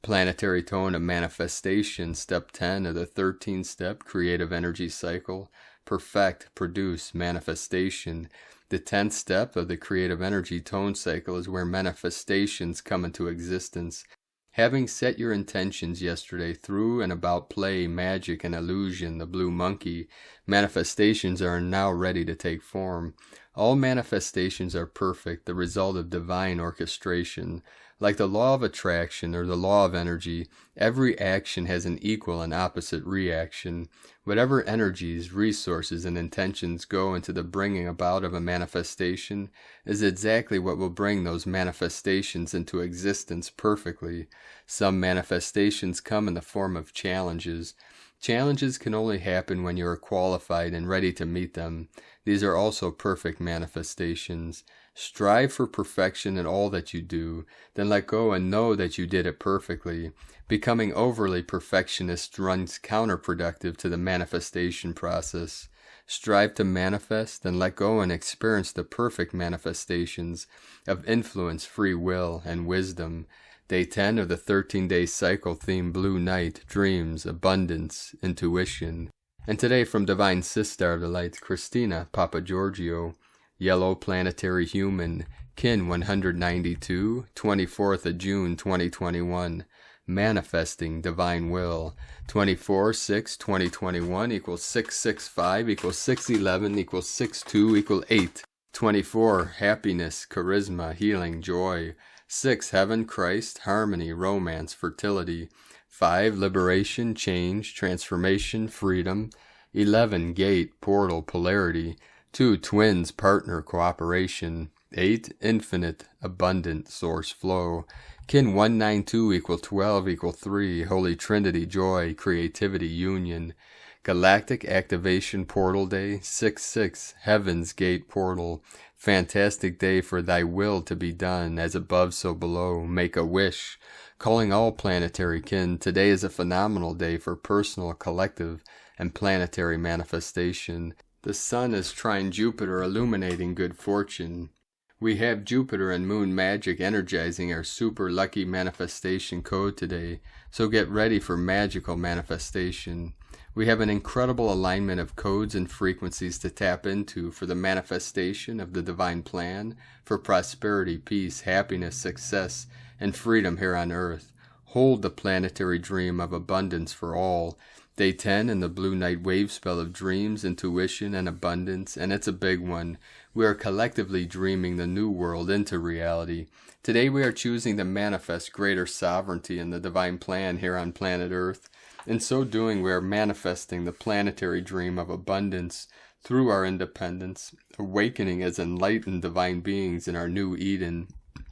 Planetary tone of manifestation, step 10 of the 13-step creative energy cycle. Perfect, produce, manifestation. The 10th step of the creative energy tone cycle is where manifestations come into existence. Having set your intentions yesterday through and about play, magic, and illusion, the blue monkey, manifestations are now ready to take form. All manifestations are perfect, the result of divine orchestration. Like the law of attraction or the law of energy, every action has an equal and opposite reaction. Whatever energies, resources, and intentions go into the bringing about of a manifestation is exactly what will bring those manifestations into existence perfectly. Some manifestations come in the form of challenges. Challenges can only happen when you are qualified and ready to meet them. These are also perfect manifestations. Strive for perfection in all that you do, then let go and know that you did it perfectly. Becoming overly perfectionist runs counterproductive to the manifestation process. Strive to manifest, then let go and experience the perfect manifestations of influence, free will, and wisdom. Day 10 of the 13-day cycle theme Blue Night, Dreams, Abundance, Intuition. And today from Divine Sister of the Light, Christina Papa Giorgio, Yellow Planetary Human, Kin 192, 24th of June 2021, Manifesting Divine Will, 24/6/2021 equals 665 equals 611 equals 62 equals 8, 24, Happiness, Charisma, Healing, Joy, 6, Heaven, Christ, Harmony, Romance, Fertility, 5, Liberation, Change, Transformation, Freedom, 11, Gate, Portal, Polarity, 2, Twins, Partner, Cooperation, 8, Infinite, Abundant, Source, Flow, Kin 192 equal 12 equal 3, Holy Trinity, Joy, Creativity, Union, Galactic Activation Portal Day, 6/6, Heaven's Gate Portal, fantastic day for thy will to be done, as above so below, make a wish. Calling all planetary kin, today is a phenomenal day for personal, collective, and planetary manifestation. The sun is trine Jupiter, illuminating good fortune. We have Jupiter and Moon magic energizing our super lucky manifestation code today, so get ready for magical manifestation. We have an incredible alignment of codes and frequencies to tap into for the manifestation of the divine plan for prosperity, peace, happiness, success, and freedom here on Earth. Hold the planetary dream of abundance for all. Day 10 in the Blue Night wave spell of dreams, intuition, and abundance, and it's a big one. We are collectively dreaming the new world into reality. Today we are choosing to manifest greater sovereignty in the divine plan here on planet Earth. In so doing, we are manifesting the planetary dream of abundance through our independence, awakening as enlightened divine beings in our new Eden.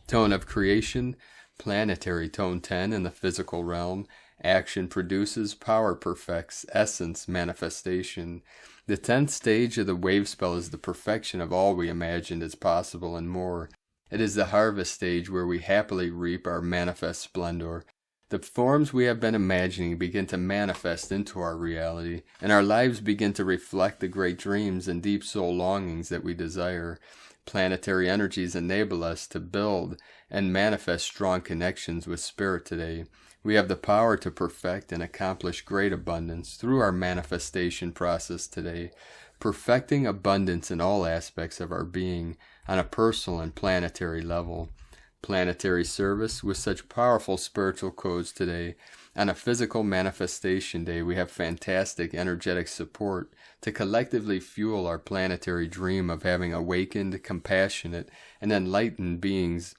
Tone of creation, planetary tone 10 in the physical realm. Action produces, power perfects, essence, manifestation. The 10th stage of the wave spell is the perfection of all we imagined is possible and more. It is the harvest stage where we happily reap our manifest splendor. The forms we have been imagining begin to manifest into our reality, and our lives begin to reflect the great dreams and deep soul longings that we desire. Planetary energies enable us to build and manifest strong connections with Spirit today. We have the power to perfect and accomplish great abundance through our manifestation process today, perfecting abundance in all aspects of our being on a personal and planetary level. Planetary service with such powerful spiritual codes today. On a physical manifestation day, we have fantastic energetic support to collectively fuel our planetary dream of having awakened, compassionate, and enlightened beings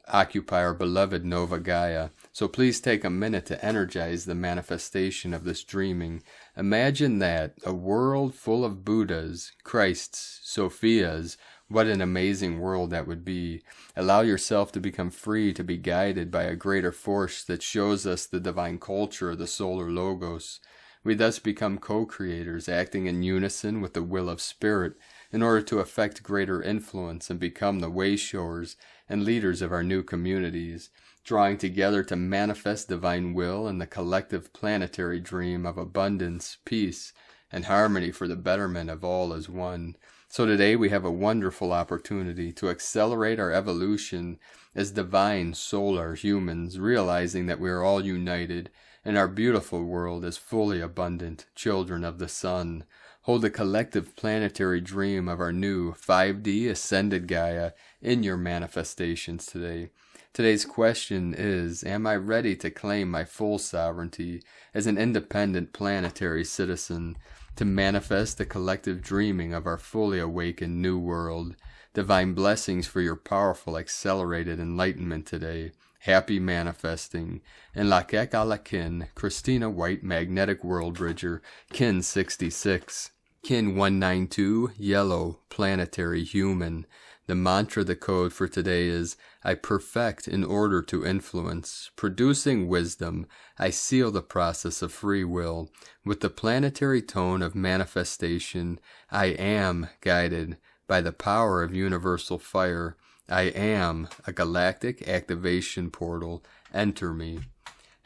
occupy our beloved Nova Gaia. So please take a minute to energize the manifestation of this dreaming. Imagine that, a world full of Buddhas, Christs, Sophias. What an amazing world that would be. Allow yourself to become free to be guided by a greater force that shows us the divine culture of the solar logos. We thus become co-creators, acting in unison with the will of Spirit in order to effect greater influence and become the Wayshowers and leaders of our new communities, drawing together to manifest divine will and the collective planetary dream of abundance, peace, and harmony for the betterment of all as one. So today we have a wonderful opportunity to accelerate our evolution as divine solar humans, realizing that we are all united and our beautiful world is fully abundant, children of the sun. Hold the collective planetary dream of our new 5D ascended Gaia in your manifestations today. Today's question is, am I ready to claim my full sovereignty as an independent planetary citizen to manifest the collective dreaming of our fully awakened new world? Divine blessings for your powerful accelerated enlightenment today. Happy manifesting. And Lakek Alakin, Christina White, Magnetic World Bridger, Kin 66. Kin 192, Yellow, Planetary Human. The mantra, the code for today is, I perfect in order to influence. Producing wisdom, I seal the process of free will. With the planetary tone of manifestation, I am guided by the power of universal fire. I am a galactic activation portal. Enter me.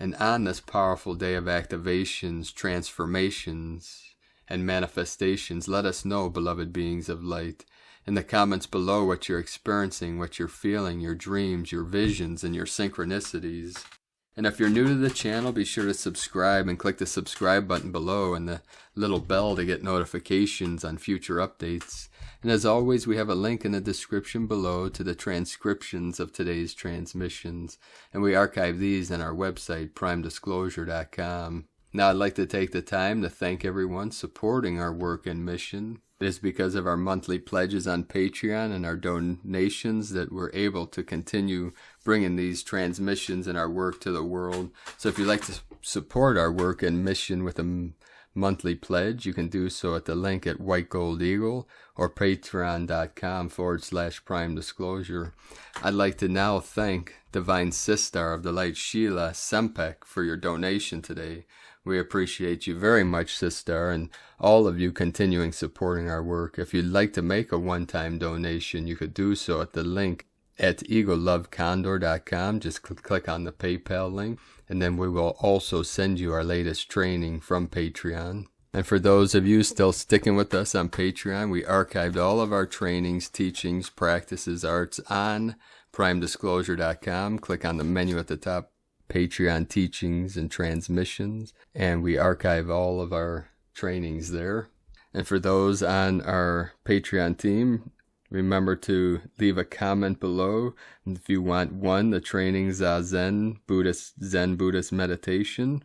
And on this powerful day of activations, transformations, and manifestations, let us know, beloved beings of light, in the comments below what you're experiencing, what you're feeling, your dreams, your visions, and your synchronicities. And if you're new to the channel, be sure to subscribe and click the subscribe button below and the little bell to get notifications on future updates. And as always, we have a link in the description below to the transcriptions of today's transmissions. And we archive these on our website, primedisclosure.com. Now I'd like to take the time to thank everyone supporting our work and mission. It is because of our monthly pledges on Patreon and our donations that we're able to continue bringing these transmissions and our work to the world. So if you'd like to support our work and mission with a monthly pledge, you can do so at the link at White Gold Eagle or patreon.com/Prime Disclosure. I'd like to now thank Divine Sister of the Light, Sheila Sempek, for your donation today. We appreciate you very much, Sister, and all of you continuing supporting our work. If you'd like to make a one-time donation, you could do so at the link at egolovecondor.com. Just click on the PayPal link, and then we will also send you our latest training from Patreon. And for those of you still sticking with us on Patreon, we archived all of our trainings, teachings, practices, arts on primedisclosure.com. Click on the menu at the top, Patreon teachings and transmissions, and we archive all of our trainings there. And for those on our Patreon team, remember to leave a comment below if you want 1, the training Zen Buddhist meditation,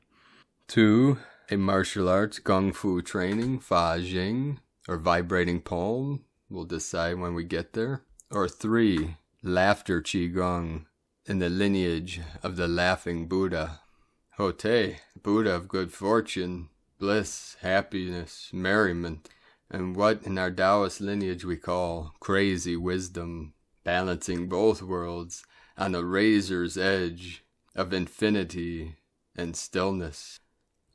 2, a martial arts Kung Fu training, Fa Jing, or vibrating palm, we'll decide when we get there, or 3, laughter Qigong, in the lineage of the laughing Buddha. Hote, Buddha of good fortune, bliss, happiness, merriment, and what in our Taoist lineage we call crazy wisdom, balancing both worlds on a razor's edge of infinity and stillness.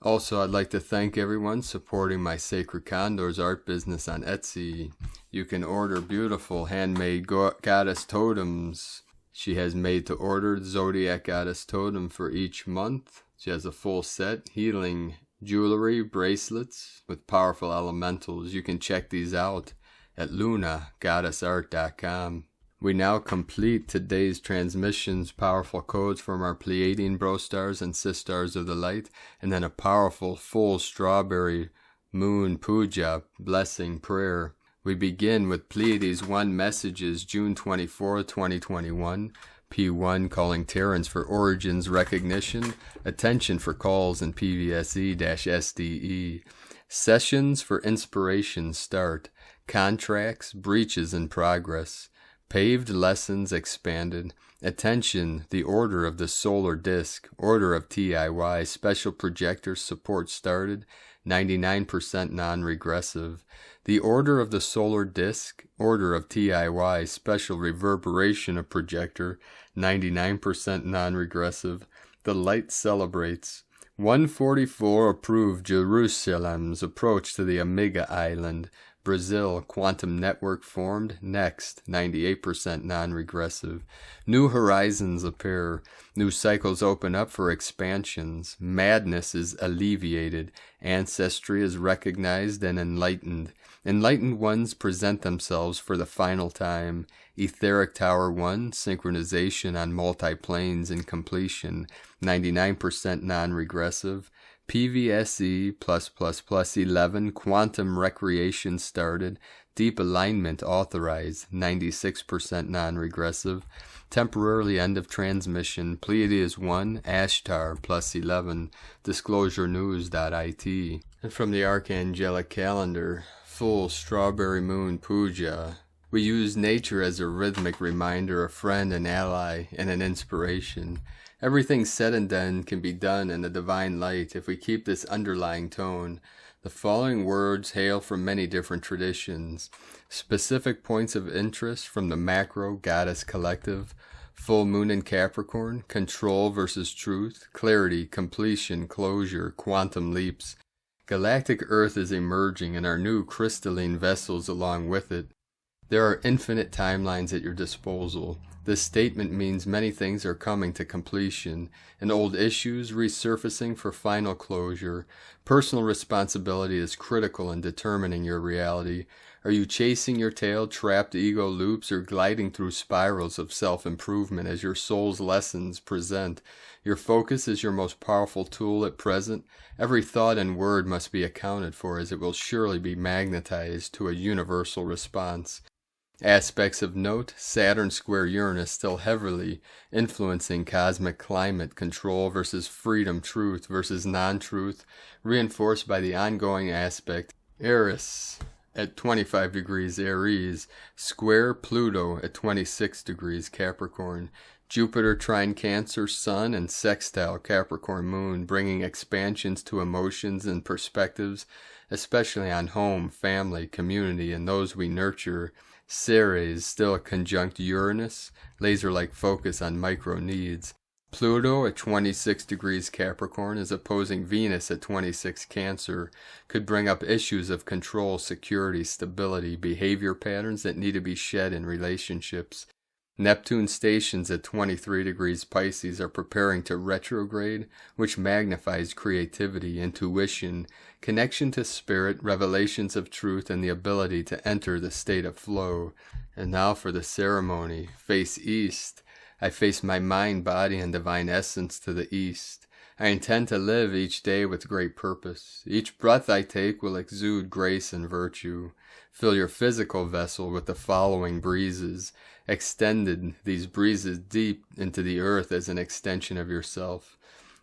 Also, I'd like to thank everyone supporting my Sacred Condors art business on Etsy. You can order beautiful handmade goddess totems. She has made to order Zodiac Goddess Totem for each month. She has a full set, healing jewelry, bracelets with powerful elementals. You can check these out at lunagoddessart.com. We now complete today's transmissions, powerful codes from our Pleiadian bro stars and sisters of the light, and then a powerful full strawberry moon puja blessing prayer. We begin with Pleiades 1 messages, June 24, 2021. P1 calling Terrans for origins recognition. Attention for calls in PVSE-SDE. Sessions for inspiration start. Contracts, breaches in progress. Paved lessons expanded. Attention, the order of the solar disk. Order of TIY. Special projector support started. 99% non-regressive. The order of the solar disk, order of TIY, special reverberation of projector, 99% non-regressive. The light celebrates. 144 approved Jerusalem's approach to the Omega Island. Brazil, quantum network formed. Next, 98% non-regressive. New horizons appear. New cycles open up for expansions. Madness is alleviated. Ancestry is recognized and enlightened. Enlightened ones present themselves for the final time. Etheric Tower 1, synchronization on multi-planes and completion. 99% non-regressive. PVSE+++ 11, quantum recreation started, deep alignment authorized, 96% non-regressive, temporarily end of transmission, Pleiades 1, Ashtar +11, disclosurenews.it. And from the Archangelic Calendar, full strawberry moon puja. We use nature as a rhythmic reminder, a friend, an ally, and an inspiration. Everything said and done can be done in the divine light if we keep this underlying tone. The following words hail from many different traditions. Specific points of interest from the macro goddess collective. Full moon in Capricorn, control versus truth, clarity, completion, closure, quantum leaps. Galactic Earth is emerging and our new crystalline vessels along with it. There are infinite timelines at your disposal. This statement means many things are coming to completion, and old issues resurfacing for final closure. Personal responsibility is critical in determining your reality. Are you chasing your tail, trapped ego loops, or gliding through spirals of self-improvement as your soul's lessons present? Your focus is your most powerful tool at present. Every thought and word must be accounted for, as it will surely be magnetized to a universal response. Aspects of note: Saturn square Uranus still heavily influencing cosmic climate control versus freedom, truth versus non-truth, reinforced by the ongoing aspect Eris at 25 degrees Aries, square Pluto at 26 degrees Capricorn, Jupiter trine Cancer Sun, and sextile Capricorn Moon, bringing expansions to emotions and perspectives, especially on home, family, community, and those we nurture. Ceres still conjunct Uranus, laser-like focus on micro needs. Pluto at 26 degrees Capricorn is opposing Venus at 26 Cancer, could bring up issues of control, security, stability, behavior patterns that need to be shed in relationships. Neptune stations at 23 degrees Pisces are preparing to retrograde, which magnifies creativity, intuition, connection to spirit, revelations of truth, and the ability to enter the state of flow. And now for the ceremony. Face east. I face my mind, body, and divine essence to the east. I intend to live each day with great purpose. Each breath I take will exude grace and virtue. Fill your physical vessel with the following breezes. Extended these breezes deep into the earth as an extension of yourself.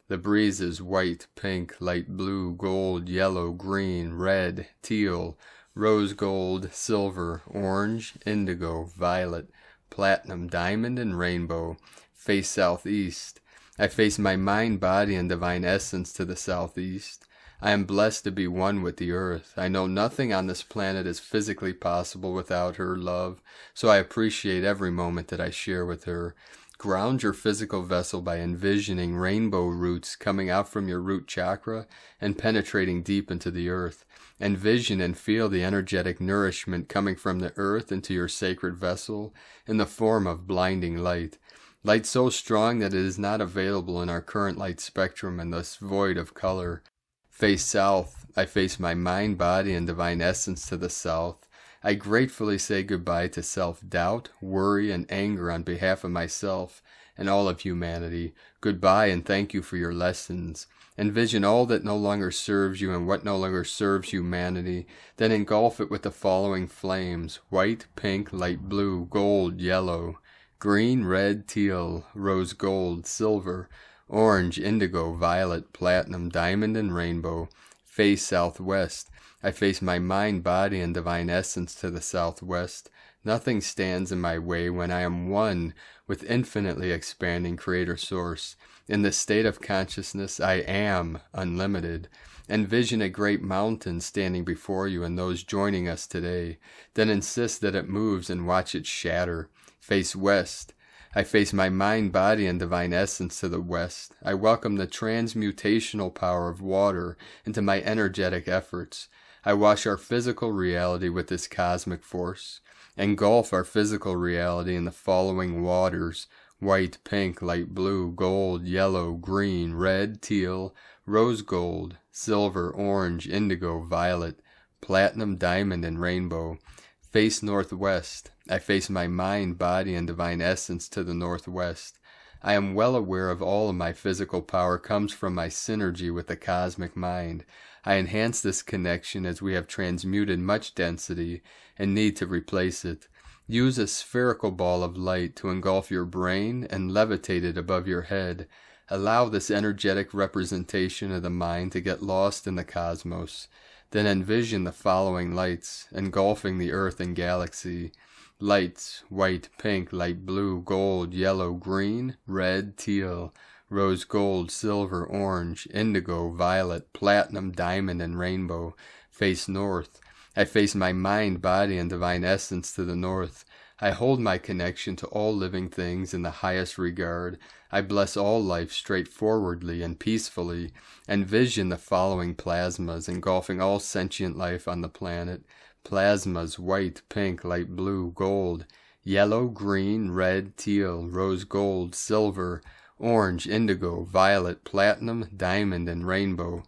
The breezes: white, pink, light blue, gold, yellow, green, red, teal, rose gold, silver, orange, indigo, violet, platinum, diamond, and rainbow. Face southeast. I face my mind, body, and divine essence to the southeast. I am blessed to be one with the earth. I know nothing on this planet is physically possible without her love, so I appreciate every moment that I share with her. Ground your physical vessel by envisioning rainbow roots coming out from your root chakra and penetrating deep into the earth. Envision and feel the energetic nourishment coming from the earth into your sacred vessel in the form of blinding light. Light so strong that it is not available in our current light spectrum and thus void of color. Face south. I face my mind, body, and divine essence to the south. I gratefully say goodbye to self-doubt, worry, and anger on behalf of myself and all of humanity. Goodbye and thank you for your lessons. Envision all that no longer serves you and what no longer serves humanity. Then engulf it with the following flames: white, pink, light blue, gold, yellow, green, red, teal, rose gold, silver, orange, indigo, violet, platinum, diamond, and rainbow. Face southwest. I face my mind, body, and divine essence to the southwest. Nothing stands in my way when I am one with infinitely expanding Creator Source. In this state of consciousness, I am unlimited. Envision a great mountain standing before you and those joining us today. Then insist that it moves and watch it shatter. Face west. I face my mind, body, and divine essence to the west. I welcome the transmutational power of water into my energetic efforts. I wash our physical reality with this cosmic force. Engulf our physical reality in the following waters: white, pink, light blue, gold, yellow, green, red, teal, rose gold, silver, orange, indigo, violet, platinum, diamond, and rainbow. Face northwest. I face my mind, body, and divine essence to the northwest. I am well aware of all of my physical power comes from my synergy with the cosmic mind. I enhance this connection as we have transmuted much density and need to replace it. Use a spherical ball of light to engulf your brain and levitate it above your head. Allow this energetic representation of the mind to get lost in the cosmos. Then envision the following lights, engulfing the earth and galaxy. Lights: white, pink, light blue, gold, yellow, green, red, teal, rose gold, silver, orange, indigo, violet, platinum, diamond, and rainbow. Face north. I face my mind, body, and divine essence to the north. I hold my connection to all living things in the highest regard. I bless all life straightforwardly and peacefully. Envision the following plasmas engulfing all sentient life on the planet. Plasmas: white, pink, light blue, gold, yellow, green, red, teal, rose gold, silver, orange, indigo, violet, platinum, diamond, and rainbow.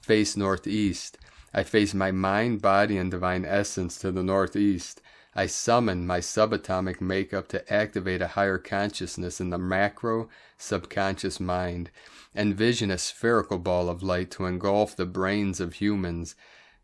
Face northeast. I face my mind, body, and divine essence to the northeast. I summon my subatomic makeup to activate a higher consciousness in the macro subconscious mind. Envision a spherical ball of light to engulf the brains of humans.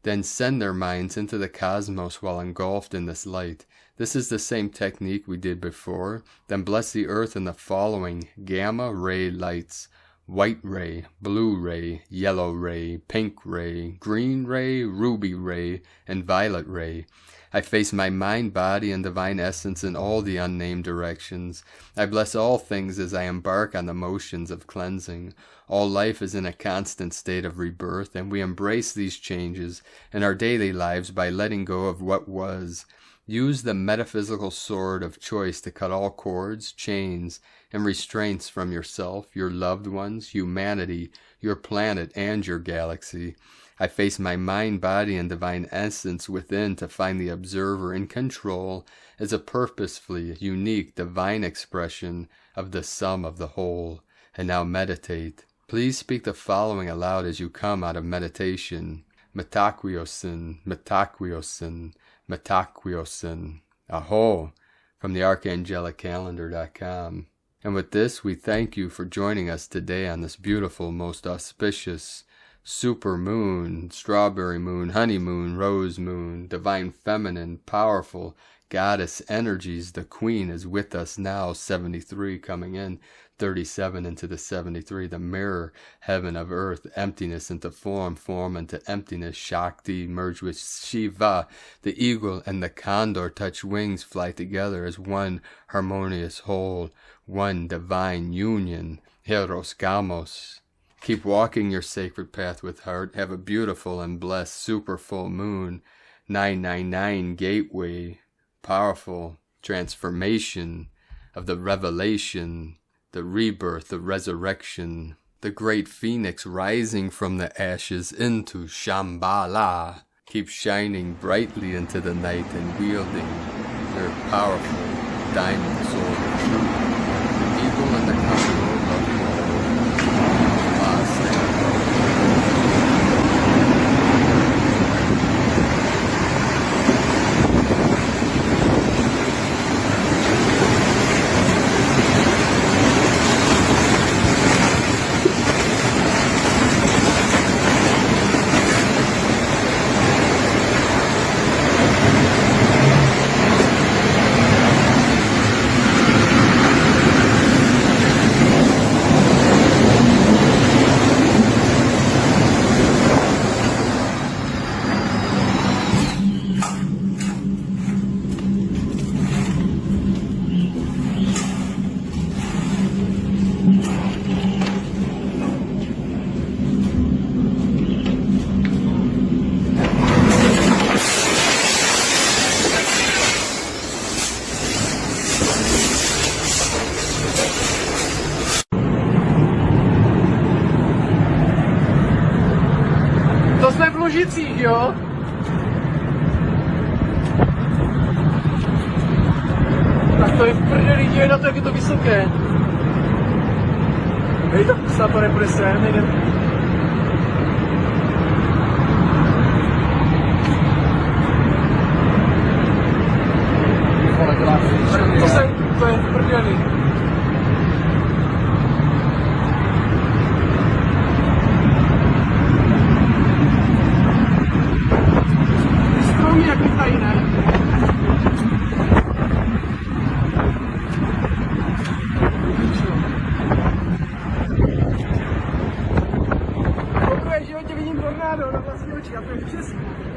Then send their minds into the cosmos while engulfed in this light. This is the same technique we did before. Then bless the earth in the following gamma ray lights: white ray, blue ray, yellow ray, pink ray, green ray, ruby ray, and violet ray. I face my mind, body, and divine essence in all the unnamed directions. I bless all things as I embark on the motions of cleansing. All life is in a constant state of rebirth, and we embrace these changes in our daily lives by letting go of what was. Use the metaphysical sword of choice to cut all cords, chains, and restraints from yourself, your loved ones, humanity, your planet, and your galaxy. I face my mind, body, and divine essence within to find the observer in control as a purposefully unique divine expression of the sum of the whole. And now meditate. Please speak the following aloud as you come out of meditation. Metaquiosin, Metaquiosin, Metaquiosin. Aho! From the ArchangelicCalendar.com. And with this, we thank you for joining us today on this beautiful, most auspicious super moon, strawberry moon, honeymoon, rose moon, divine feminine, powerful goddess energies. The queen is with us now, 73 coming in, 37 into the 73, the mirror, heaven of earth, emptiness into form, form into emptiness, Shakti merged with Shiva, the eagle and the condor touch wings, fly together as one harmonious whole, one divine union, Hieros, Gamos. Keep walking your sacred path with heart. Have a beautiful and blessed super full moon. 999 gateway. Powerful transformation of the revelation, the rebirth, the resurrection. The great phoenix rising from the ashes into Shambhala. Keep shining brightly into the night and wielding their powerful diamond sword of truth. The eagle and the condor love you all. Namaste. To jsme v Lužicích, jo? To je v prdeli, dívej na to, jak je to vysoké. Hej, to snad to nepůjde sem, nejde. To je v prdeli. Stromy jak tady, ne? Koukej, že hodně vidím tornádo na vlastní oči, a to je přesně.